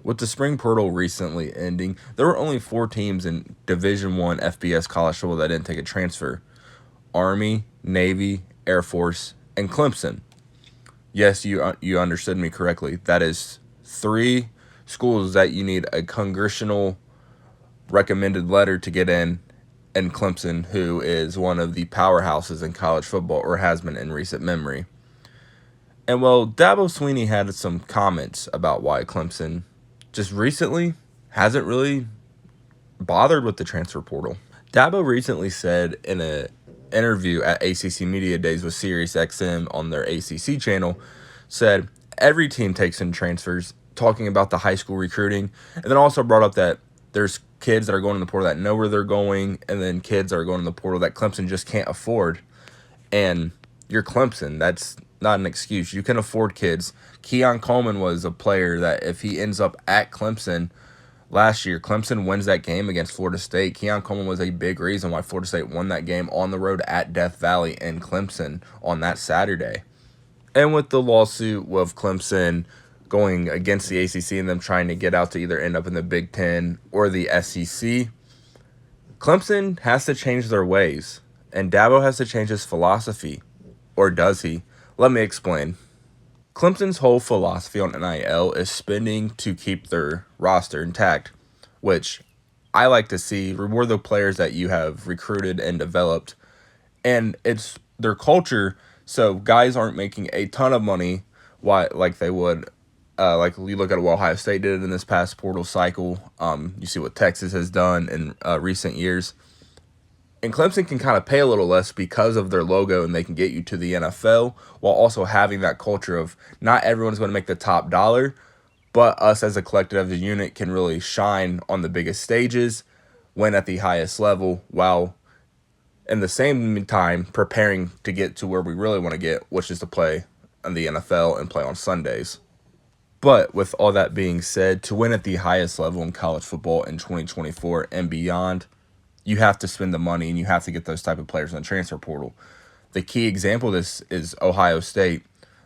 With the spring portal recently ending, there were only 4 teams in Division One FBS college football that didn't take a transfer: Army, Navy, Air Force, and Clemson. Yes, you understood me correctly. That is 3 schools that you need a congressional recommended letter to get in, and Clemson, who is one of the powerhouses in college football, or has been in recent memory. And well, Dabo Sweeney had some comments about why Clemson just recently hasn't really bothered with the transfer portal. Dabo recently said in an interview at ACC Media Days with SiriusXM on their ACC channel, said every team takes in transfers, talking about the high school recruiting, and then also brought up that there's kids that are going in the portal that know where they're going, and then kids that are going in the portal that Clemson just can't afford. And you're Clemson. That's not an excuse. You can afford kids. Keon Coleman was a player that if he ends up at Clemson last year, Clemson wins that game against Florida State. Keon Coleman was a big reason why Florida State won that game on the road at Death Valley in Clemson on that Saturday. And with the lawsuit of Clemson going against the ACC and them trying to get out to either end up in the Big Ten or the SEC, Clemson has to change their ways. And Dabo has to change his philosophy. Or does he? Let me explain. Clemson's whole philosophy on NIL is spending to keep their roster intact, which I like to see. Reward the players that you have recruited and developed. And it's their culture, so guys aren't making a ton of money like they would. Like you look at what Ohio State did in this past portal cycle. You see what Texas has done in recent years. And Clemson can kind of pay a little less because of their logo, and they can get you to the NFL while also having that culture of not everyone's going to make the top dollar, but us as a collective, as a unit, can really shine on the biggest stages, win at the highest level, while in the same time preparing to get to where we really want to get, which is to play in the NFL and play on Sundays. But with all that being said, to win at the highest level in college football in 2024 and beyond, you have to spend the money and you have to get those type of players in the transfer portal. The key example of this is Ohio State.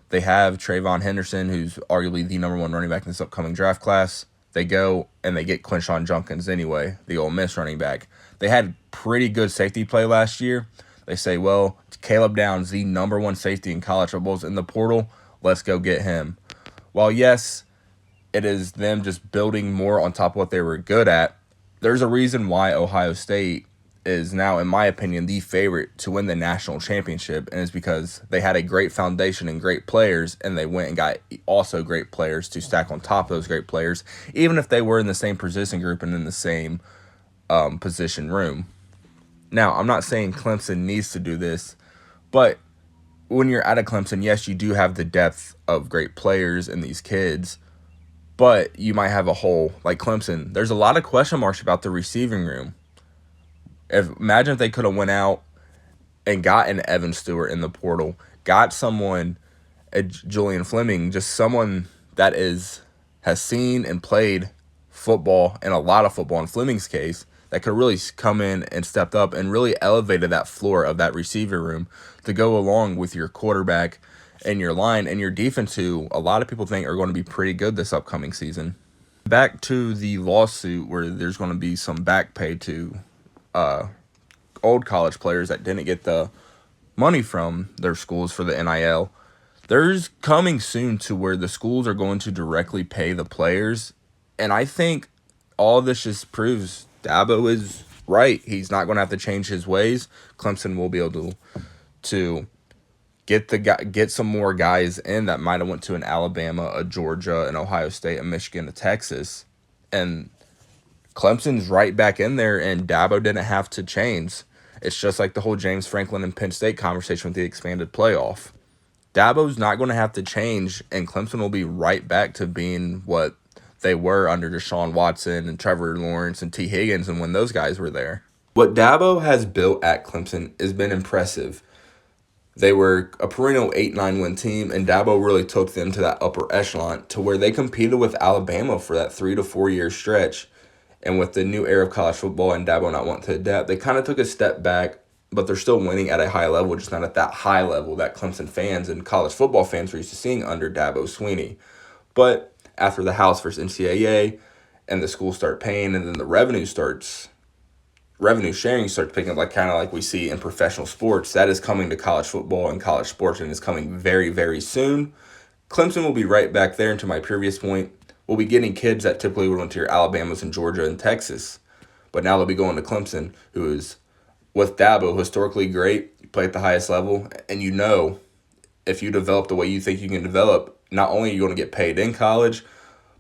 They have Trayvon Henderson, who's arguably the number 1 running back in this upcoming draft class. They go and they get Quinshon Junkins anyway, the Ole Miss running back. They had pretty good safety play last year. They say, well, Caleb Downs, the number 1 safety in college football, is in the portal. Let's go get him. While yes, it is them just building more on top of what they were good at, there's a reason why Ohio State is now, in my opinion, the favorite to win the national championship, and it's because they had a great foundation and great players, and they went and got also great players to stack on top of those great players, even if they were in the same position group and in the same position room. Now, I'm not saying Clemson needs to do this, but when you're at a Clemson, yes, you do have the depth of great players and these kids, but you might have a hole like Clemson. There's a lot of question marks about the receiving room. Imagine if they could have went out and got an Evan Stewart in the portal, got someone, a Julian Fleming, just someone that has seen and played football, and a lot of football in Fleming's case, that could really come in and stepped up and really elevated that floor of that receiver room to go along with your quarterback and your line and your defense, who a lot of people think are going to be pretty good this upcoming season. Back to the lawsuit where there's going to be some back pay to old college players that didn't get the money from their schools for the NIL. There's coming soon to where the schools are going to directly pay the players, and I think all this just proves Dabo is right. He's not going to have to change his ways. Clemson will be able to get some more guys in that might have went to an Alabama, a Georgia, an Ohio State, a Michigan, a Texas, and Clemson's right back in there, and Dabo didn't have to change. It's just like the whole James Franklin and Penn State conversation with the expanded playoff. Dabo's not going to have to change, and Clemson will be right back to being what they were under Deshaun Watson and Trevor Lawrence and T. Higgins and when those guys were there. What Dabo has built at Clemson has been impressive. They were a perennial 8-9 win team, and Dabo really took them to that upper echelon to where they competed with Alabama for that 3 to 4 year stretch. And with the new era of college football and Dabo not wanting to adapt, they kind of took a step back, but they're still winning at a high level, just not at that high level that Clemson fans and college football fans were used to seeing under Dabo Sweeney. But after the House versus NCAA and the schools start paying, and then the revenue sharing starts picking up, like kind of like we see in professional sports. That is coming to college football and college sports, and is coming very, very soon. Clemson will be right back there. And to my previous point, we'll be getting kids that typically would went to your Alabamas and Georgia and Texas, but now they'll be going to Clemson, who is, with Dabo, historically great. You play at the highest level, and you know if you develop the way you think you can develop, not only are you going to get paid in college,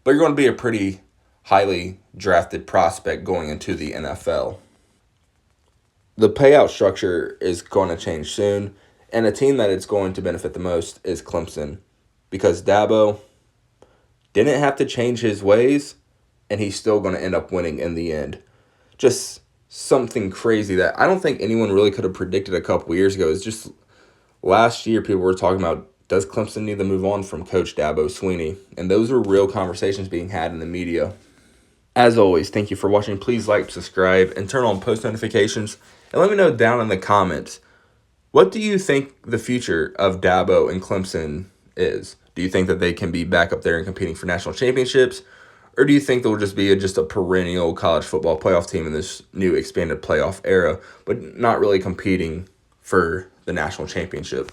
but you're going to be a pretty highly drafted prospect going into the NFL. The payout structure is going to change soon, and a team that it's going to benefit the most is Clemson, because Dabo didn't have to change his ways, and he's still going to end up winning in the end. Just something crazy that I don't think anyone really could have predicted a couple years ago. It's just last year people were talking about, does Clemson need to move on from Coach Dabo Swinney? And those were real conversations being had in the media. As always, thank you for watching. Please like, subscribe, and turn on post notifications. And let me know down in the comments, what do you think the future of Dabo and Clemson is? Do you think that they can be back up there and competing for national championships? Or do you think they'll just be just a perennial college football playoff team in this new expanded playoff era, but not really competing for the national championship?